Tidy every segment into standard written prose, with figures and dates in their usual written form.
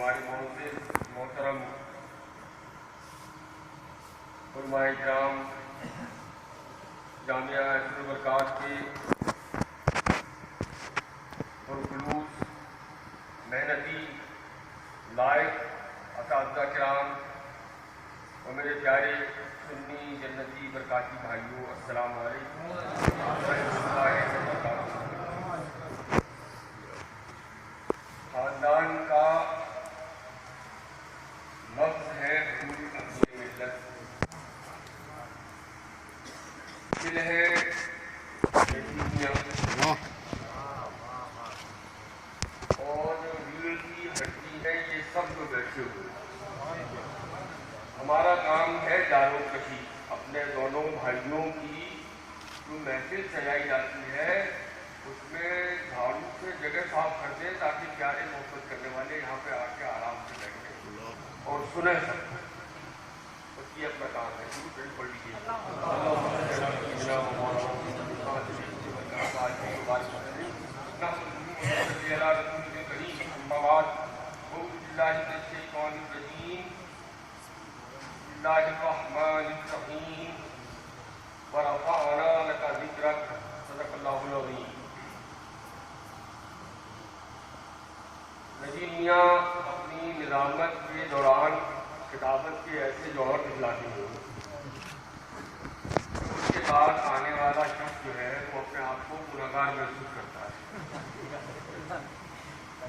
ہمارے محترم علماء کرام جامعہ البرکات کے پرخلوص محنتی لائق اساتذہ کرام اور میرے پیارے سنی جنتی برکاتی بھائیوں، السلام علیکم ورحمۃ اللہ وبرکاتہ۔ خاندان کا لفظ ہے پوری اپنی ملت، دل ہے اور جو ریڑھ کی ہڈی ہے یہ سب لوگ بیٹھے ہوئے۔ ہمارا کام ہے جارو کشی، اپنے دونوں بھائیوں کی جو محفل سجائی جاتی ہے اس میں جھاڑو سے جگہ صاف کر دیں تاکہ پیارے محبت کرنے والے یہاں پہ آ کے آرام سے بیٹھیں اور سنیں سب۔ بس یہ اپنا کام ہے، شروع سے پڑھ لیجیے۔ اللہ الرحمن الرحیم ورفعنا لک ذکرک، صدق اللہ العظیم۔ نجیب میاں اپنی نظامت کے دوران کتابت کے ایسے جوہر دکھلاتے ہیں، اس کے بعد آنے والا شخص جو ہے وہ اپنے آپ کو گنہگار محسوس کرتا ہے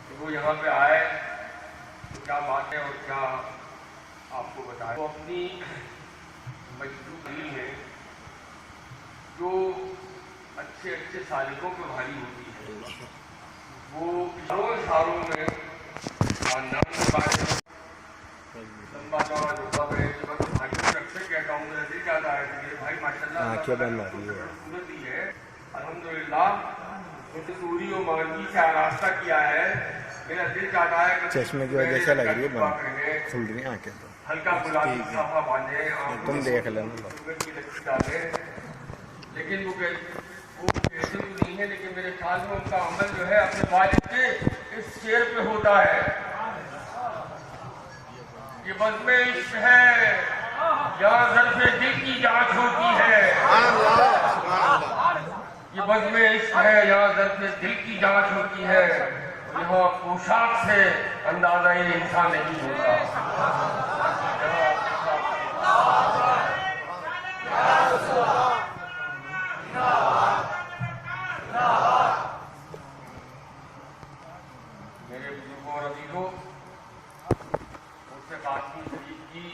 کہ وہ یہاں پہ آئے تو کیا بات ہے اور کیا آپ کو بتائے۔ وہ اپنی مجذوب دل میں جو اچھے سالکوں پہ بھاری ہوتی ہے وہ اشاروں میں خاندان کے بارے میں لمبا چوڑا جوتا پہن کے بس بھائی کو اکثر کہتا ہوں، میرا دل چاہتا ہے کہ میرے بھائی ماشاء اللہ خوبصورت ہی ہے، الحمدللہ سوری و مانگی سے آراستہ کیا ہے۔ میرا دل چاہتا ہے کہ چشمے کی وجہ سے لگ رہی ہے کھل رہی آنکھیں تو ہلکا گلابی صافہ باندھے، تم دیکھ لینا، لیکن وہ کیسے بھی نہیں ہے، لیکن میرے خیال میں ان کا عمل جو ہے اپنے والد کے اس شعر پہ ہوتا ہے۔ یہ بزم عشق ہے یہاں ظرف دل کی جانچ ہوتی ہے، یہ بزم عشق ہے یہاں ظرف دل کی جانچ ہوتی ہے، یہاں پوشاک سے اندازہ انسان نہیں ہوتا۔ میرے بزرگوں اور عزیزوں، مرشد قاسمی شریف کی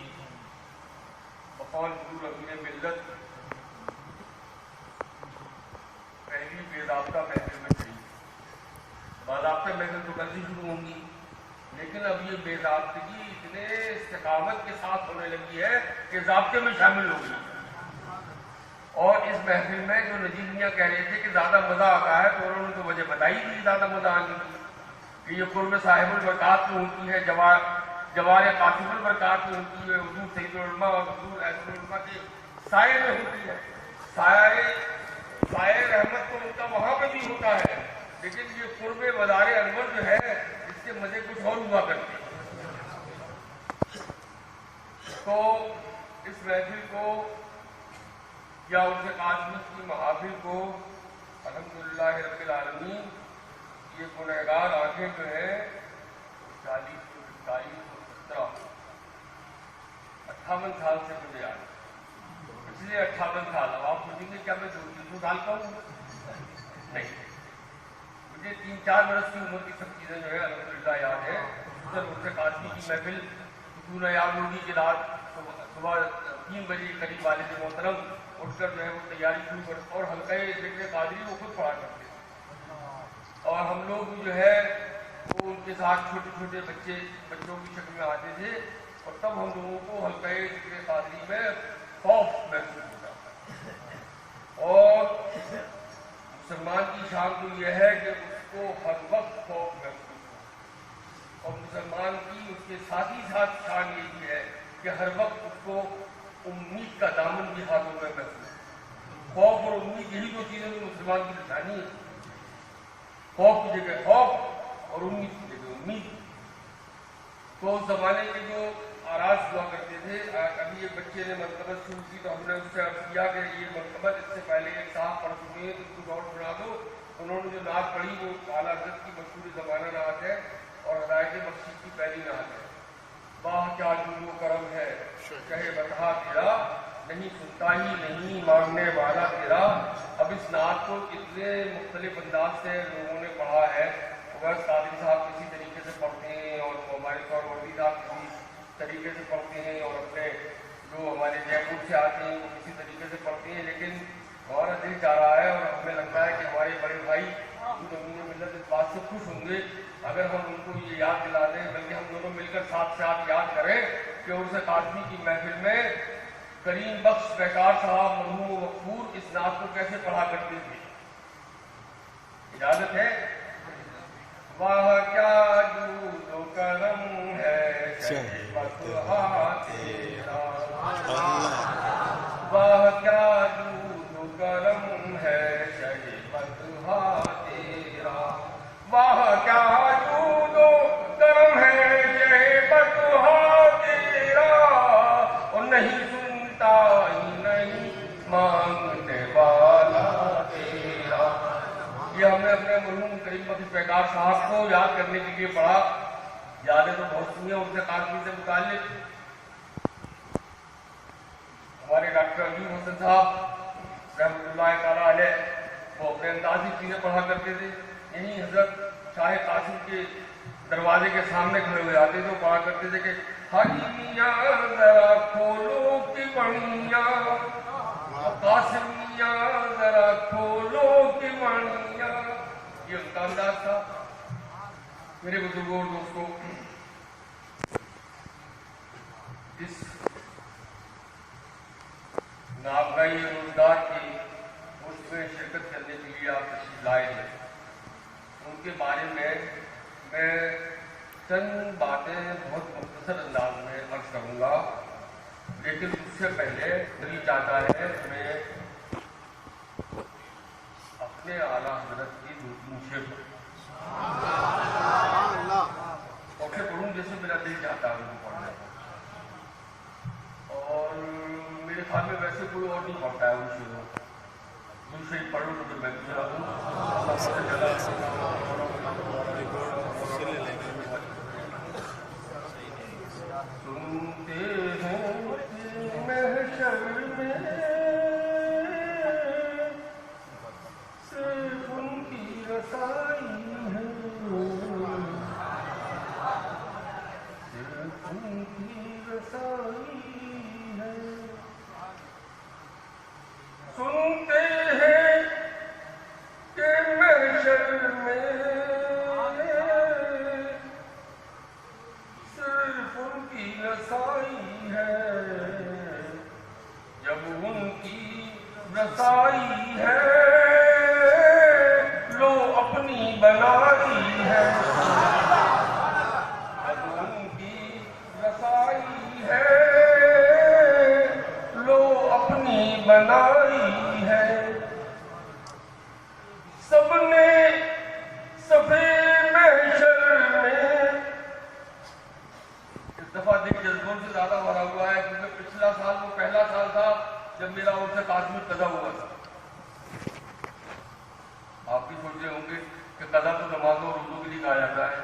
بقول حضور امیر ملت پہلی بے ضابطہ محفل میں چلی۔ باضابطہ محفل تو کل سے شروع ہوں گی، لیکن اب یہ بے ضابطگی اتنے استقامت کے ساتھ ہونے لگی ہے کہ ضابطے میں شامل ہو گئی۔ اور اس محفل میں جو نجیب میاں کہہ رہے تھے کہ زیادہ مزہ آتا ہے، تو انہوں نے تو مجھے بتائی تھی زیادہ مزہ آنے کی کہ یہ قرب صاحب البرکات میں ہوتی ہے، جوار قاسم البرکات میں ہوتی ہے، حضور سید العلماء اور حضور ایسر العلماء کے سائے میں ہوتی ہے۔ سائے رحمت تو ان کا وہاں پہ بھی ہوتا ہے، لیکن یہ قرب مزار انور جو ہے اس کے مزے کچھ اور ہوا کرتے ہیں۔ تو اس محفل کو یا ان سے قاسمی کی محافل کو الحمدللہ رب العالمین یہ گنہگار آنکھیں جو ہے 40 41 58 سال سے مجھے آئی، پچھلے 58 سال۔ اب آپ سوچیں گے کیا میں 200 سال کا ہوں؟ نہیں، مجھے 3-4 برس کی عمر کی سب چیزیں جو ہے الحمدللہ یاد ہے۔ سر ان سے قاسمی کی محفل کیوں یاد ہوگی کہ رات صبح 3 بجے قریب والد محترم اٹھ کر جو ہے وہ تیاری شروع کرتے اور حلقہ ذکر قادری وہ خود پڑھا کرتے، اور ہم لوگ جو ہے وہ ان کے ساتھ چھوٹے بچوں کی شکل میں آتے تھے، اور تب ہم لوگوں کو حلقہ ذکر قادری میں خوف محسوس ہوتا تھا۔ اور مسلمان کی شان تو یہ ہے کہ اس کو ہر وقت خوف محسوس ہو، اور مسلمان کی اس کے ساتھ ہی ساتھ شان یہ بھی ہے کہ ہر وقت اس کو امید کا دامن بھی ہاتھوں میں محسوس۔ خوف اور امید یہی دو چیزیں جو مسلمان کی نشانی ہے، خوف کی جگہ خوف اور امید کی جگہ امید۔ تو اس زمانے کے جو آراز ہوا کرتے تھے، ابھی ایک بچے نے مرتبہ شروع کی تو ہم نے اس سے عرض کیا کہ یہ مرتبہ اس سے پہلے ایک صاحب پڑھ چکے ہیں تو اس کو اور سنا دو. انہوں نے جو نعت پڑھی وہ اعلیٰ حضرت کی مشہور زمانہ نعت ہے اور ہدایت بخشی کی پہلی نعت ہے. واہ کیا جود و کرم ہے کہے بتا تیرا، نہیں سنتا ہی نہیں مانگنے والا تیرا. اب اس نعت کو اتنے مختلف انداز سے لوگوں نے پڑھا ہے. اگر قادری صاحب کسی طریقے سے پڑھتے ہیں اور ہمارے طور وردی صاحب کسی طریقے سے پڑھتے ہیں اور اپنے جو ہمارے جے پور سے آتے ہیں وہ کسی طریقے سے پڑھتے ہیں، لیکن ہمارا دل چاہ رہا ہے اور ہمیں لگتا ہے کہ ہمارے بڑے بھائی امین ملت اس بات سے خوش ہوں گے اگر ہم ان کو یہ یاد دلا دیں، بلکہ ہم دونوں مل کر ساتھ ساتھ یاد کریں کہ عرس قاسمی کی محفل میں کریم بخش بیکار صاحب مرحوم و مغفور اس نعت کو کیسے پڑھا کرتے تھے. اجازت ہے؟ واہ کیا جود و کرم ہے بطحا تیرا، واہ کیا جود و کرم ہے بطحا تیرا، واہ کیا جود و کرم ہے بطحا تیرا، اور نہیں سنتا ہی نہیں مانگنے والا تیرا. یہ ہم نے اپنے مرحوم کریم بخش بیکار صاحب کو یاد کرنے کے لیے پڑھا. یادیں تو بہت سی ہیں ان سے قاسمی سے متعلق. ہمارے ڈاکٹر عظیم حسن صاحب رحمۃ اللہ تعالیٰ علیہ وہ اپنے اندازی چیزیں پڑھا کرتے تھے. یہیں حضرت شاہ قاسم کے دروازے کے سامنے کھڑے ہوئے آتے تھے، پڑھا کرتے تھے کہ حاجی میاں ذرا کھولو کی بڑیاں، قاسم میاں ذرا کھولو کی بڑیاں. یہ ان کا انداز تھا. میرے بزرگوں اور دوستوں، اس نابغائی روزگار کی اس میں شرکت کرنے کے لیے آپ تشریف لائے ہیں. ان کے بارے میں چند باتیں بہت مختصر انداز میں عرض کروں گا، لیکن اس سے پہلے دل چاہتا ہے میں اپنے اعلیٰ حضرت کی دو تین شعر ایسے پڑھوں جیسے میرا دل چاہتا ہے ان کو پڑھنے کا. اور میرے خیال میں ویسے کوئی اور نہیں پڑھتا ہے ان شعروں کو. دوسرے ہی پڑھوں تو میں دوسرا ہوں. سنتے ہیں محشر میں صرف ان کی رسائی ہے، صرف ان کی رسائی ہے. سنتے ہیں کہ محشر میں صرف ان کی رسائی ہے، جب ان کی رسائی ہے لو اپنی بنائی ہے، جب ان کی رسائی ہے لو اپنی بنائی ہے. سب نے صفے محشر میں اس دفعہ دیکھ جذبوں سے زیادہ بھرا ہوا ہے کیونکہ پچھلا سال وہ پہلا سال تھا جب میرا عرس قاسمی قضا ہوا تھا. آپ بھی سوچ رہے ہوں گے کہ قضا تو نمازوں اور روزوں کے لیے کہا جاتا ہے،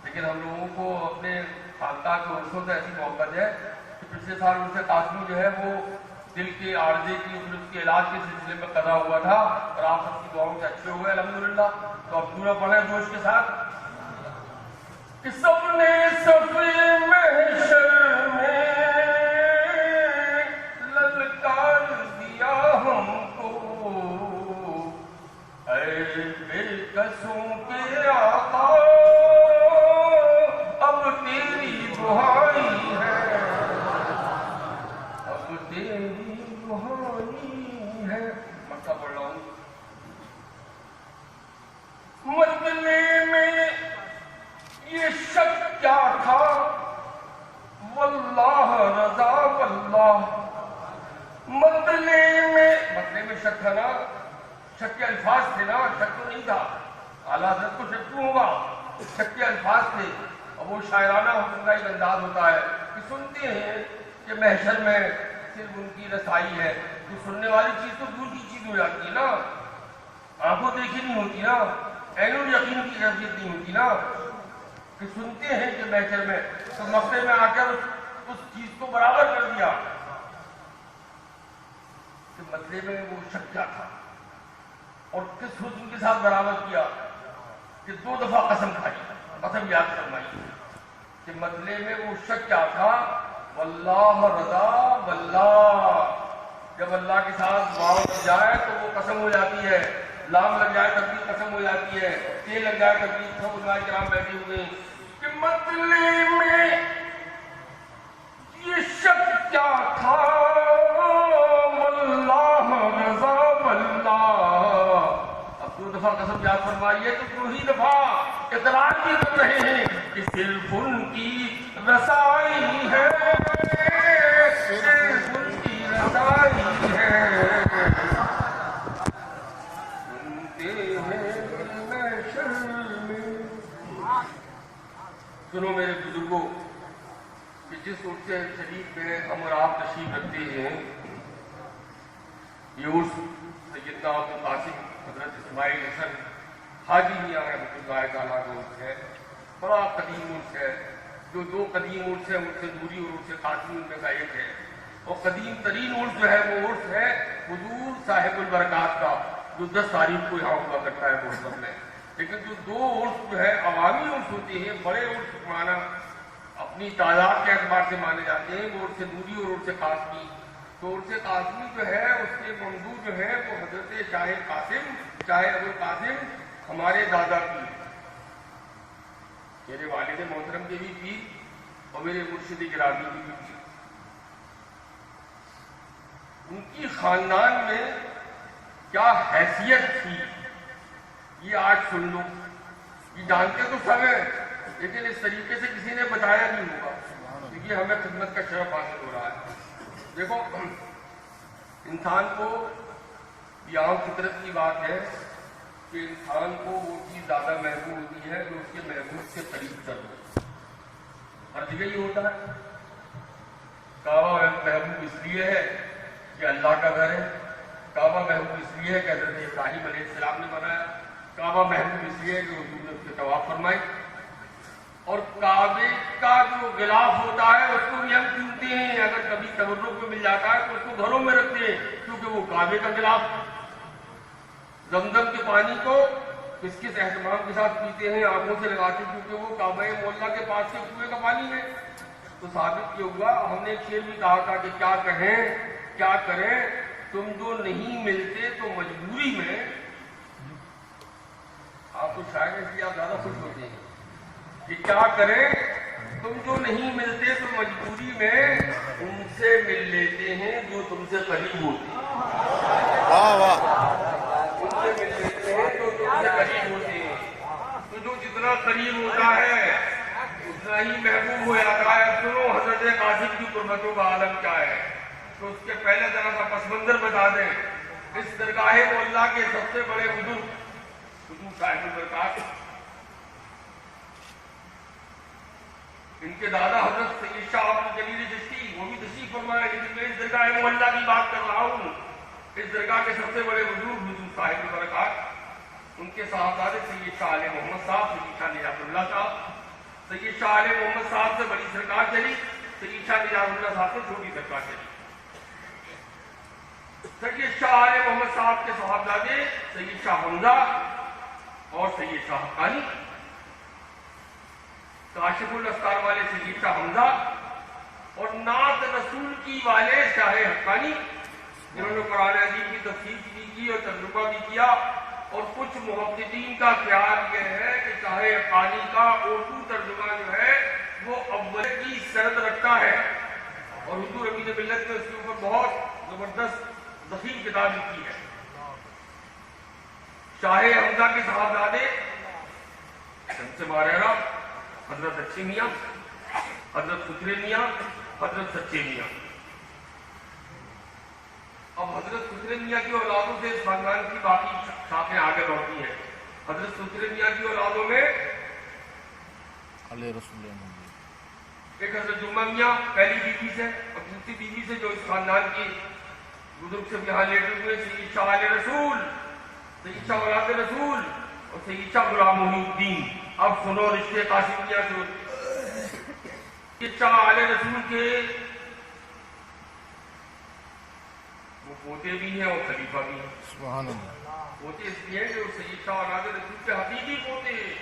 لیکن ہم لوگوں کو اپنے خانقاہ کے عرصوں سے ایسی محبت ہے کہ پچھلے سال عرس قاسمی جو ہے وہ دل کے عارضے کی اور اس کے علاج کے سلسلے میں قضا ہوا تھا اور آپ سب کی دعاؤں سے اچھے ہوئے الحمدللہ. تو اب پورا پڑھیں جوش کے ساتھ کہ سب نے صفے محشر میں للکار دیا ہم کو، اے بے کسوں کے آقا اب تیری دہائی ہے، اب تیری دہائی ہے. مکہ پڑھ رہا ہوں. مجلے میں یہ شک کیا تھا واللہ رضا واللہ. مطلے میں شک تھا نا، شک کے الفاظ تھے نا، شک تو نہیں تھا. اعلیٰ حضرت کو شک کیوں ہوگا؟ شک کے الفاظ تھے اب وہ شاعرانہ حسن کا ایک انداز ہوتا ہے کہ سنتے ہیں کہ محشر میں صرف ان کی رسائی ہے، تو سننے والی چیز تو دور کی چیز ہو جاتی ہے نا، آنکھوں دیکھی نہیں ہوتی نا، عین الیقین کی کیفیت نہیں ہوتی نا، کہ سنتے ہیں کہ محشر میں، تو مقبرے میں آ کر اس چیز کو برابر کر دیا کہ مطلے میں وہ شک کیا تھا، اور کس حسن کے ساتھ برابر کیا کہ 2 دفعہ قسم کھائی، قسم یاد فرمائی کہ مطلے میں وہ شک کیا تھا، واللہ رضا واللہ، جب اللہ کے ساتھ واو لگ جائے تو وہ قسم ہو جاتی ہے، لام لگ جائے تب بھی قسم ہو جاتی ہے، تے لگ جائے تب بھی سب علماء کرام بیٹھے ہوئے کہ مطلے میں یہ شک کیا تھا، واللہ رضا واللہ، اب 2 دفعہ قسم یاد فرمائیے تو 2 ہی دفعہ اقرار بھی کر رہے ہیں کہ صرف ان کی رسائی ہے، صرف ان کی رسائی ہے، سنتے ہیں محشر میں۔ سنو میرے بزرگوں کہ جس عرس شریف میں ہم اور آپ تشریف رکھتے ہیں، یہ عرس سیدنا ابو قاسم حضرت اسماعیل حسن حاجی میاں رحمۃ اللہ تعالیٰ کا عرس ہے، بڑا قدیم عرس ہے، جو 2 قدیم عرس ہیں، عرس نوری اور عرس قاسمی ان میں کا ایک ہے، اور قدیم ترین عرس جو ہے وہ عرس ہے حضور صاحب البرکات کا، جو 10 تاریخ کو یہاں ہوا کرتا ہے محرم میں، لیکن جو 2 عرس جو ہے عوامی عرس ہوتے ہیں، بڑے عرس مانا اپنی تعداد کے اعتبار سے مانے جاتے ہیں، وہ عرس نوری اور عرس قاسمی، تو عرس قاسمی جو ہے اس کے موضوع جو ہے وہ حضرت شاہ قاسم، شاہ ابو القاسم ہمارے دادا کی، میرے والد محترم کے بھی پیر اور میرے مرشد گرامی کی بھی پیر، ان کی خاندان میں کیا حیثیت تھی یہ آج سن لو، یہ جانتے تو سب ہیں لیکن اس طریقے سے کسی نے بتایا نہیں ہوگا، کیونکہ ہمیں خدمت کا شرف حاصل ہو رہا ہے۔ دیکھو انسان کو یہ عام فطرت کی بات ہے کہ انسان کو وہ چیز زیادہ محبوب ہوتی ہے جو اس کے محبوب سے قریب تر ہو، ہر جگہ یہ ہوتا ہے۔ کعبہ محبوب اس لیے ہے کہ اللہ کا گھر ہے، کعبہ محبوب اس لیے ہے کہ حضرت ابراہیم علیہ السلام نے بنایا، کعبہ محبوب اس لیے ہے کہ حضور نے اس کے طواف فرمائی، اور کعبے کا جو غلاف ہوتا ہے اس کو بھی ہم چنتے ہیں، اگر کبھی تبرک میں مل جاتا ہے تو اس کو گھروں میں رکھتے ہیں کیونکہ وہ کعبے کا غلاف۔ زمزم کے پانی کو کس کس اہتمام کے ساتھ پیتے ہیں، آنکھوں سے لگاتے ہیں کیونکہ وہ کعبہ معلیٰ کے پاس کے کنویں کا پانی ہے۔ تو ثابت یہ ہوا، ہم نے ایک شعر بھی کہا تھا کہ کیا کہیں کیا کریں تم جو نہیں ملتے تو مجبوری میں، آپ تو شاید اس لیے آپ زیادہ خوش ہوتے ہیں کہ کیا کریں تم جو نہیں ملتے تو مجبوری میں ان سے مل لیتے ہیں جو تم سے قریب ہوتے ہیں، واہ واہ، ان سے مل لیتے ہیں جو تم سے قریب ہوتے ہیں، تو جو جتنا قریب ہوتا ہے اتنا ہی محبوب ہو جاتا ہے۔ سنو حضرت قاسم کی قربتوں کا عالم کیا ہے، تو اس کے پہلے ذرا سا پس منظر بتا دیں۔ اس درگاہ معلیٰ کے سب سے بڑے بزرگ حضور صاحب البرکات، ان کے دادا حضرت سید شاہ عبد الجلیل چشتی، وہ بھی تشریف فرمائے، لیکن میں اس درگاہ معلیٰ کی بات کر رہا ہوں۔ اس درگاہ کے سب سے بڑے بزرگ حضور صاحب البرکات، ان کے صاحبزادے سید شاہ علیہ محمد صاحب، سید شاہ نجات اللہ صاحب، سید شاہ علیہ محمد صاحب سے بڑی سرکار چلی، سید شاہ نجات اللہ صاحب سے چھوٹی سرکار چلی۔ سید شاہ علیہ محمد صاحب کے صاحبزادے سید شاہ حمزہ اور سید شاہ حقانی، کاشف الاسرار والے سید شاہ حمزہ اور نعت رسول کی والے شاہ حقانی، جنہوں نے قرآن عظیم کی تفسیر بھی کی اور تجربہ بھی کیا، اور کچھ محققین کا خیال یہ ہے کہ شاہ حقانی کا اردو ترجمہ جو ہے وہ اول کی سند رکھتا ہے، اور حضور امین ملت نے اس کے اوپر بہت زبردست ضخیم کتاب لکھی ہے۔ شاہ حمزہ کے صاحبزادے شمس ماریرہ، حضرت اچھے میاں، حضرت سترے میاں، حضرت سچے میاں۔ اب حضرت سترے میاں کی اولادوں سے اس خاندان کی باقی شاخیں آگے بڑھتی ہیں۔ حضرت سترے میاں کی اولادوں میں علیہ رسول ایک حضرت جمعہ میاں پہلی بیوی سے اور دوسری بیوی سے جو اس خاندان کی بزرگ سے یہاں لیٹے ہوئے سید شاہ علیہ رسول، سید شاہ اولاد رسول اور سید شاہ غلام محی الدین. اب سنو رشتے قاسم میاں سے. سید شاہ علیہ رسول کے وہ پوتے بھی ہیں اور خلیفہ بھی ہیں. سبحان اللہ. پوتے اس لیے جو سید شاہ اولاد رسول کے حقیقی پوتے ہیں.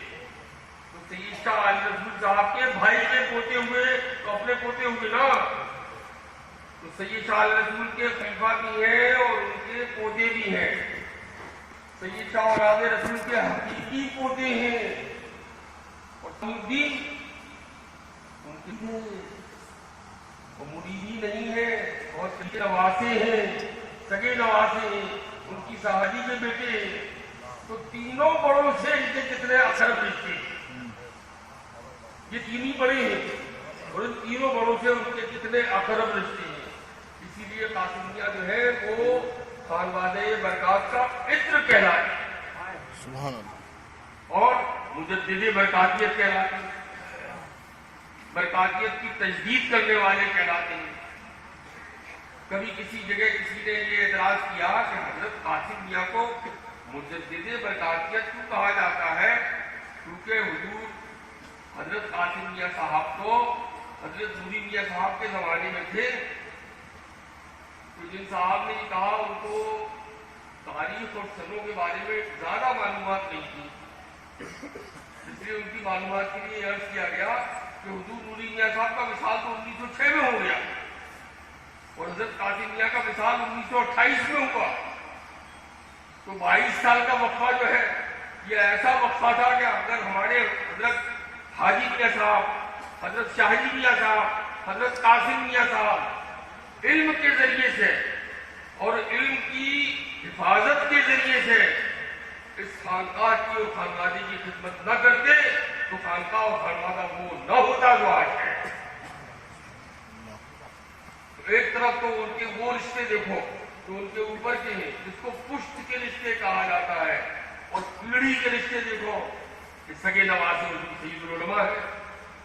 تو سید شاہ علیہ رسول صاحب کے بھائی کے پوتے ہوئے تو اپنے پوتے ہوئے نا. تو سید شاہ علیہ رسول کے خلیفہ بھی ہیں اور ان کے پوتے بھی ہیں. سید شاہ اولاد رسول کے حقیقی پوتے ہیں اور الدین ان کے وہ مریدی نہیں ہے، بہت سگے نواسے ہیں، سگے نواسے ہیں، ان کی صحابی کے بیٹے ہیں. تو تینوں بڑوں سے ان کے کتنے اثر رشتے ہیں. یہ تین ہی بڑے ہیں اور ان تینوں بڑوں سے ان کے کتنے اقرب رشتے ہیں. اسی لیے قاسم میاں جو ہے وہ خانوادہ برکات کا عطر کہلاتے ہیں سبحان اللہ. اور مجدد برکاتیت کہلاتے ہیں. برکاتیت کی تجدید کرنے والے کہلاتے ہیں. کبھی کسی جگہ کسی نے یہ اعتراض کیا کہ حضرت قاسم میاں کو مجدد برکاتیت کیوں کہا جاتا ہے؟ کیونکہ حضور حضرت قاسم میاں صاحب تو حضرت نوری میاں صاحب کے زمانے میں تھے. تو جن صاحب نے یہ کہا ان کو تاریخ اور سنوں کے بارے میں زیادہ معلومات نہیں تھی، اس لیے ان کی معلومات کے لیے عرض کیا گیا کہ حضور نوری میاں صاحب کا وصال تو 1906 میں ہو گیا اور حضرت قاسم میاں کا وصال 1928 میں ہوا. تو 22 سال کا وقفہ جو ہے یہ ایسا وقفہ تھا کہ اگر ہمارے حضرت حاجی میاں صاحب، حضرت شاہجی میاں صاحب، حضرت قاسم میاں صاحب علم کے ذریعے سے اور علم کی حفاظت کے ذریعے سے اس خانقاہ کی اور خانقادی کی خدمت نہ کرتے تو خانقاہ اور خانقادہ وہ نہ ہوتا جو آج ہے. تو ایک طرف تو ان کے وہ رشتے دیکھو جو ان کے اوپر کے ہیں جس کو پشت کے رشتے کہا جاتا ہے، اور پیڑھی کے رشتے دیکھو کہ سگے نواسے حضور سید العلماء ہے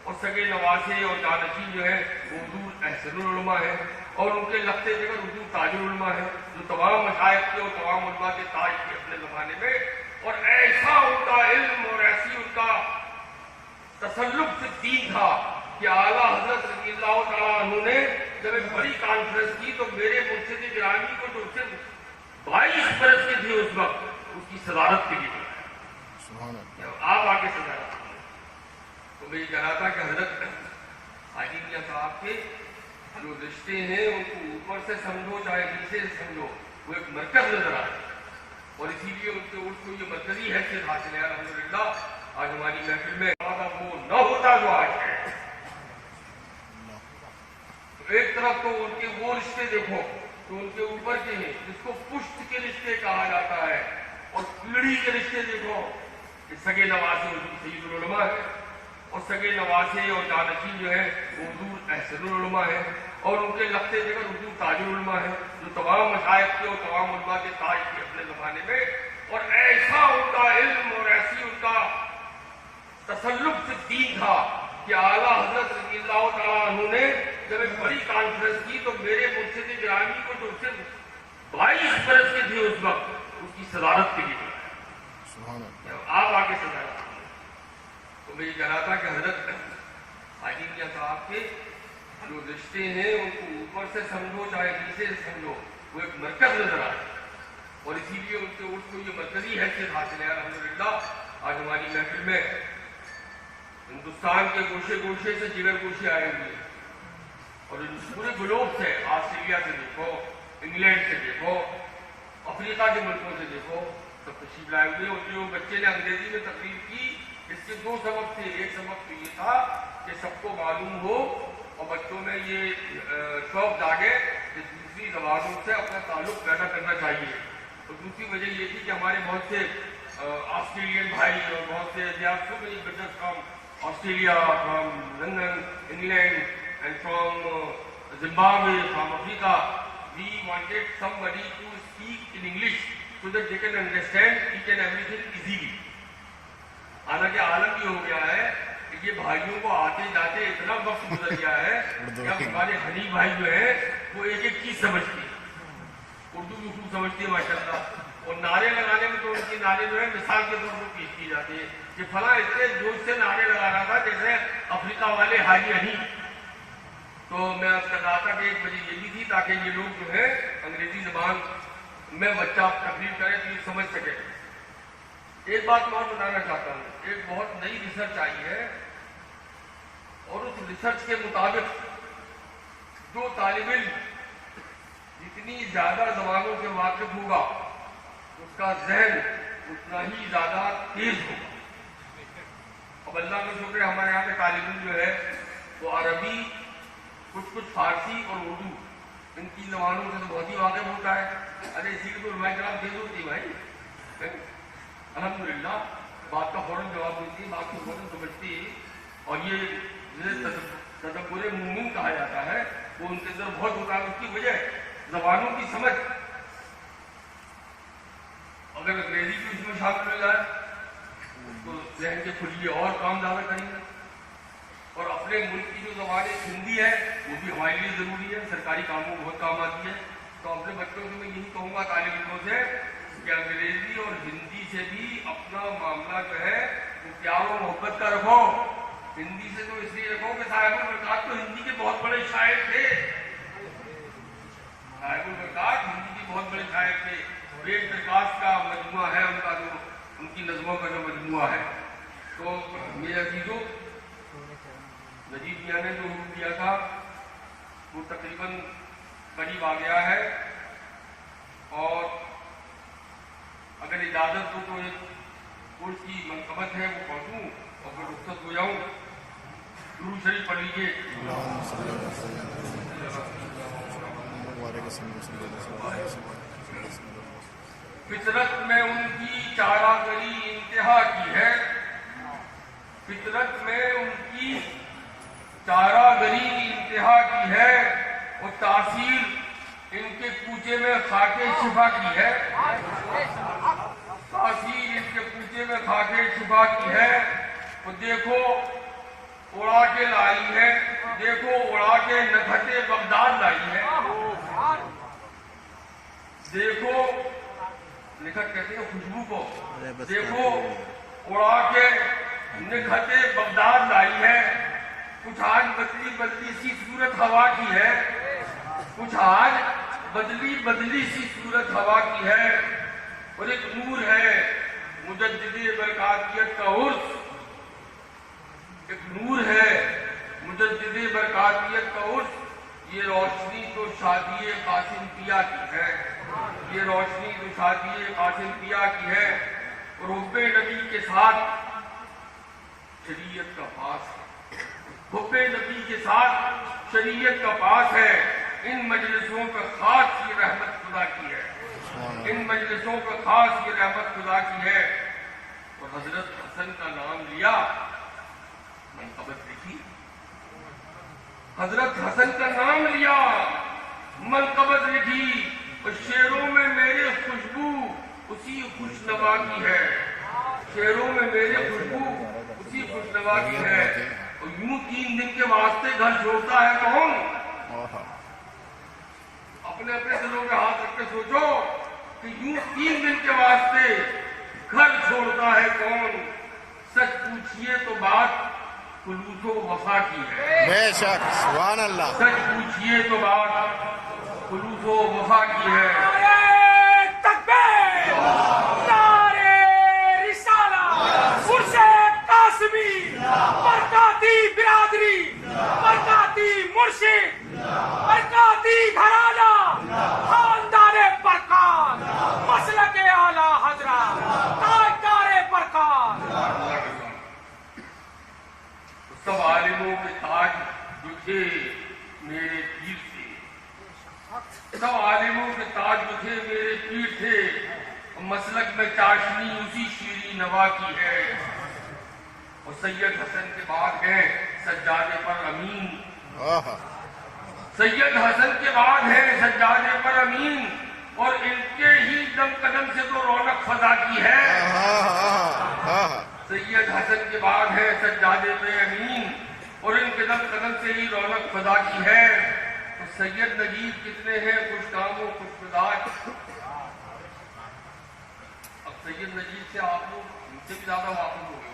اور سگے نواسے اور جانشین جو ہے وہ حضور احسن العلماء ہے اور ان کے لختے جگہ حضور تاج العلماء ہے جو تمام مشائخ کے اور تمام علماء کے تاج تھے اپنے زمانے میں. اور ایسا ان کا علم اور ایسی ان کا تسلق سے دین تھا کہ اعلیٰ حضرت رضی اللہ تعالیٰ عنہ نے جب ایک بڑی کانفرنس کی تو میرے مرشد گرامی کو جو صرف 22 برس کے تھے اس وقت اس کی صدارت کے لیے سبحان اللہ. آپ آگے صدارت تو میں یہ کہہ رہا تھا کہ حضرت حاجی میاں صاحب کے جو رشتے ہیں ان کو اوپر سے سمجھو چاہے نیچے سے سمجھو وہ ایک مرکز نظر آتا ہے اور اسی لیے ان کے اردو یہ مرکزی حیثیت حاصل ہے. الحمدللہ آج ہماری محفل میں وہ نہ ہوتا جو آج ہے. ایک طرف تو ان کے وہ رشتے دیکھو جو ان کے اوپر کے ہیں جس کو پشت کے رشتے کہا جاتا ہے، اور پیڑھی کے رشتے دیکھو کہ سگے نواسے حضور سید العلماء ہے اور سگے نواسے اور جانشین جو ہے وہ حضور احسن العلماء ہے اور ان کے لختے جگہ حضور تاج العلماء ہے جو تمام مشائخ کے اور تمام علماء کے تاج تھے اپنے زمانے میں. اور ایسا ان کا علم اور ایسی ان کا تسلق سے دین تھا کہ اعلیٰ حضرت رضی اللہ تعالیٰ عنہ نے جب ایک بڑی کانفرنس کی تو میرے مرشد گرامی کو جو صرف 22 برس کے تھے اس وقت اس کی صدارت کے لیے سبحان اللہ. آپ آگے صدارت. تو میں یہ کہہ رہا تھا کہ حضرت حاجی میاں صاحب کے جو رشتے ہیں ان کو اوپر سے سمجھو چاہے نیچے سے سمجھو وہ ایک مرکز نظر آتا ہے اور اسی لیے ان کے اردو یہ مرکزی حیثیت حاصل ہے. الحمدللہ آج ہماری محفل میں ہندوستان کے گوشے گوشے سے جگر گوشے آئے ہوئے ہیں اور پورے گلوب سے، آسٹریلیا سے دیکھو، انگلینڈ سے دیکھو، افریقہ کے ملکوں سے دیکھو، سب تشریف لائے ہوئے. اور جو بچے نے انگریزی میں تقریر کی اس کے 2 سبب تھے. ایک سبب تو یہ تھا کہ سب کو معلوم ہو اور بچوں میں یہ شوق جاگے کہ دوسری زبانوں سے اپنا تعلق پیدا کرنا چاہیے. اور دوسری وجہ یہ تھی کہ ہمارے بہت سے آسٹریلین بھائی اور بہت سے business from Australia, from London, England and from Zimbabwe, from Africa. We wanted somebody to speak in English so that they can understand each and everything easily. حالانکہ عالم یہ ہو گیا ہے کہ یہ بھائیوں کو آتے جاتے اتنا وقت گزر گیا ہے کہ اب ہمارے حنیف بھائی جو ہیں وہ ایک ایک چیز سمجھتے ہیں، اردو بھی خوب سمجھتے ہیں ماشاء اللہ، اور نعرے لگانے میں تو ان کے نعرے جو ہے مثال کے طور پر پیش کی جاتی ہے کہ فلاں اتنے جوش سے نعرے لگا رہا تھا جیسے افریقہ والے حاجی حنیف۔ تو میں اب کر رہا تھا کہ ایک وجہ یہ بھی تھی تاکہ یہ لوگ جو ہے انگریزی زبان میں بچہ تقریر کرے تو یہ سمجھ سکے۔ ایک بات میں اور بتانا چاہتا ہوں، ایک بہت نئی ریسرچ آئی ہے اور اس ریسرچ کے مطابق جو طالب علم جتنی زیادہ زبانوں سے واقف ہوگا اس کا ذہن اتنا ہی زیادہ تیز ہوگا۔ اب اللہ کا شکر ہے ہمارے یہاں کے طالب علم جو ہے وہ عربی، کچھ فارسی اور اردو، ان تین زبانوں سے تو بہت ہی واقف ہوتا ہے۔ ارے اسی لیے تو علماء کرام تیز ہوتی ہے بھائی، الحمدللہ بات کا فوراً جواب دیتی ہے، بات کو فوراً سمجھتی ہے، اور یہ جسے تدبر مومن کہا جاتا ہے وہ ان کے اندر بہت ہوتا ہے۔ اس کی وجہ زبانوں کی سمجھ، اگر انگریزی بھی اس میں شامل ہو جائے تو ذہن کے کھلیے اور کام زیادہ کریں گے۔ اور اپنے ملک کی جو زبان ہندی ہے وہ بھی ہمارے لیے ضروری ہے، سرکاری کاموں میں بہت کام آتی ہے۔ تو اپنے بچوں سے میں یہی کہوں گا طالب علموں سے کہ انگریزی اور ہندی سے بھی اپنا معاملہ جو ہے وہ پیار و محبت کا رکھو۔ ہندی سے تو اس لیے رکھو کہ صاحب البرکات تو ہندی کے بہت بڑے شاعر تھے، صاحب البرکات ہندی کے بہت بڑے شاعر تھے۔ وید پرکاش کا مجموعہ ہے ان کا، جو ان کی نظموں کا جو مجموعہ ہے۔ تو میرے عزیزوں، نجیب میاں نے جو حکم دیا تھا وہ تقریباً قریب آ گیا ہے، اور اگر اجازت ہو تو ایک کورس کی منقبت ہے وہ پڑھوں اور پھر رخصت ہو جاؤں۔ درود شریف پڑھ لیجیے۔ فطرت میں ان کی چارہ گری انتہا کی ہے، فطرت میں ان کی چارہ گری انتہا کی ہے، اور تاثیر ان کے کوچے میں خاک شفا کی ہے، تاثیر ان کے کوچے میں خاک شفا کی ہے۔ اور دیکھو اڑا کے لائی ہے، دیکھو اڑا کے نکھت بغداد لائی ہے، دیکھو نکھت کہتے ہیں خوشبو کو، دیکھو اڑا کے نکھت بغداد لائی ہے۔ کچھ آج بدلی بدلی سی صورت ہوا کی ہے، کچھ آج بدلی بدلی سی صورت ہوا کی ہے، اور ایک نور ہے مجدد برکاتیت کا عرس، ایک نور ہے مجدد برکاتیت کا عرس۔ یہ روشنی تو شادی قاسم پیا کی ہے، یہ روشنی تو شادی قاسم پیا کی ہے، اور حب نبی کے ساتھ شریعت کا پاس ہے، حب نبی کے ساتھ شریعت کا پاس ہے۔ ان مجلسوں کا خاص یہ رحمت خدا کی ہے، ان مجلسوں کا خاص یہ رحمت خدا کی ہے۔ اور حضرت حسن کا نام لیا، منقبت لکھی، حضرت حسن کا نام لیا، منقبت لکھی، اور شعروں میں میرے خوشبو اسی خوش نوا کی ہے، شعروں میں میرے خوشبو اسی خوش نوا کی ہے۔ اور یوں 3 دن کے واسطے گھر چھوڑتا ہے کون؟ اپنے اپنے دلوں پہ ہاتھ رکھ کے سوچو کہ یوں 3 دن کے واسطے گھر چھوڑتا ہے کون؟ سچ پوچھئے تو بات خلوص و وفا کی ہے، بے شک، سبحان اللہ۔ سچ پوچھئے تو بات خلوص و وفا کی ہے۔ نعرے تکبیر، نعرے رسالت، مرشد قاسمی، برکاتی برادری، برکاتی مرشد، برکاتی گھرانہ، خاندان برکات، مسلک اعلیٰ حضرت، تاجدار برکات۔ سب عالموں کے تاج جو تھے میرے پیر تھے، سب عالموں کے تاج جو تھے میرے پیر تھے، مسلک میں چاشنی اسی شیریں نوا کی ہے۔ اور سید حسن کے بعد ہے سجادے پر امین، سید حسن کے بعد ہے سجادے پر امین، اور ان کے ہی دم قدم سے تو رونق فضا کی ہے۔ سید حسن کے بعد ہے سجادے پہ امین اور ان کے دم قدم سے ہی رونق خدا کی ہے. تو سید نجیب کتنے ہیں خوش کام و خوش مزاج. اب سید نجیب سے آپ لوگ ان سے بھی زیادہ واقف ہو گئے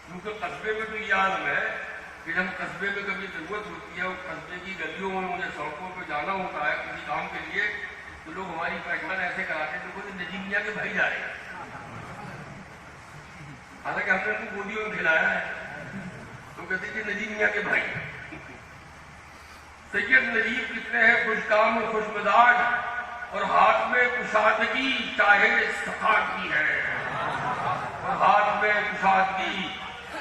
کیونکہ قصبے میں تو یہ عالم ہے کہ جب قصبے میں کبھی ضرورت ہوتی ہے اور قصبے کی گلیوں میں مجھے سڑکوں پہ جانا ہوتا ہے کسی کام کے لیے تو لوگ ہماری پہچان ایسے کراتے ہیں کہ نجیب میاں کے بھائی جا رہے ہیں. حالانکہ ہم نے ان کو گودیوں میں کھلایا ہے تو کہتے ہیں کہ نجیب میاں کے بھائی. سید نجیب کتنے ہیں خوش کام و خوش مزاج اور ہاتھ میں کشادگی چاہے سخا کی ہے. اور ہاتھ میں کشادگی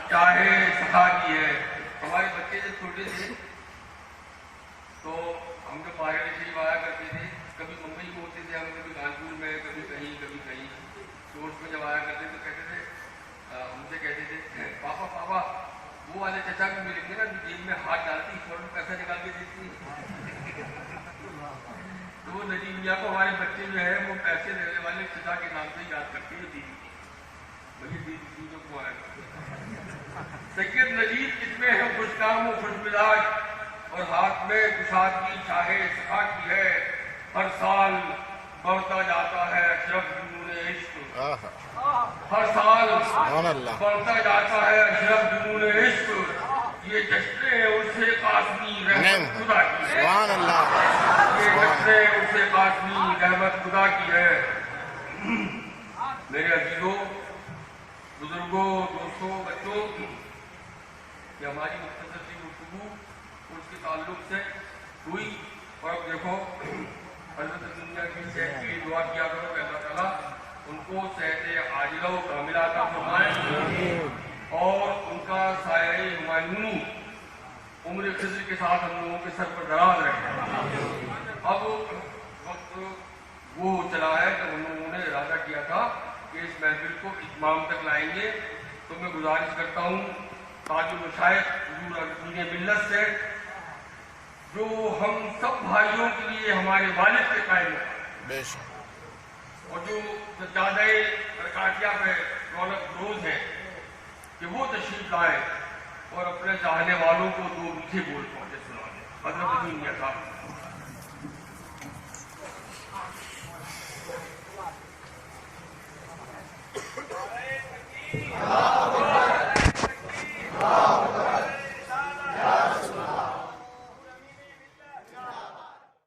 چاہے سخا کی ہے. ہمارے بچے جب چھوٹے تھے تو ہم جب باہر شریف آیا کرتے تھے کبھی ممبئی میں ہوتے تھے ہم کبھی کانپور میں کبھی کہیں سورس میں جب آیا کرتے تو کہتے تھے ہم سے کہتے تھے پاپا وہ والے چچا کو ملیں گے نا جیب میں ہاتھ ڈالتی فوراً پیسہ نکال کے دیتی. تو وہ نجیب میاں کو ہمارے بچے جو ہے وہ پیسے دینے والے چچا کے نام سے یاد کرتے ہیں دیدی وہی دیدی جو کو آیا. سید نجیب کتنے ہیں خوش کام و خوش مزاج اور ہاتھ میں کشادگی چاہے سخا کی ہے. ہر سال بڑھتا جاتا ہے اشرف جنون عشق. ہر سال بڑھتا جاتا ہے اشرف جنون عشق. یہ جشن اسے قاسمی رحمت خدا کی ہے. یہ جشن اسے قاسمی رحمت خدا کی ہے. میرے عزیزوں بزرگوں دوستوں بچوں کہ ہماری مختصر سی گفتگو اس کے تعلق سے ہوئی اور اب دیکھو حضرت دنیا کی صحت کی دعا کیا کرو کہ اللہ تعالیٰ ان کو صحت عاجلہ و کاملہ عطا فرمائے اور ان کا سایہ ہمایونی عمر خضر کے ساتھ ہم لوگوں کے سر پر دراز رہے. اب وقت وہ چلا ہے کہ ہم لوگوں نے ارادہ کیا تھا کہ اس محفل کو اتمام تک لائیں گے. تو میں گزارش کرتا ہوں تاج المشائخ حضور امین ملت سے جو ہم سب بھائیوں کے لیے ہمارے والد کے قائم ہیں اور جو سجادہ برکاتیہ پہ رونق روز ہے کہ وہ تشریف لائیں اور اپنے چاہنے والوں کو دو میٹھے بول پہنچے سنا دیں. حضرت میاں صاحب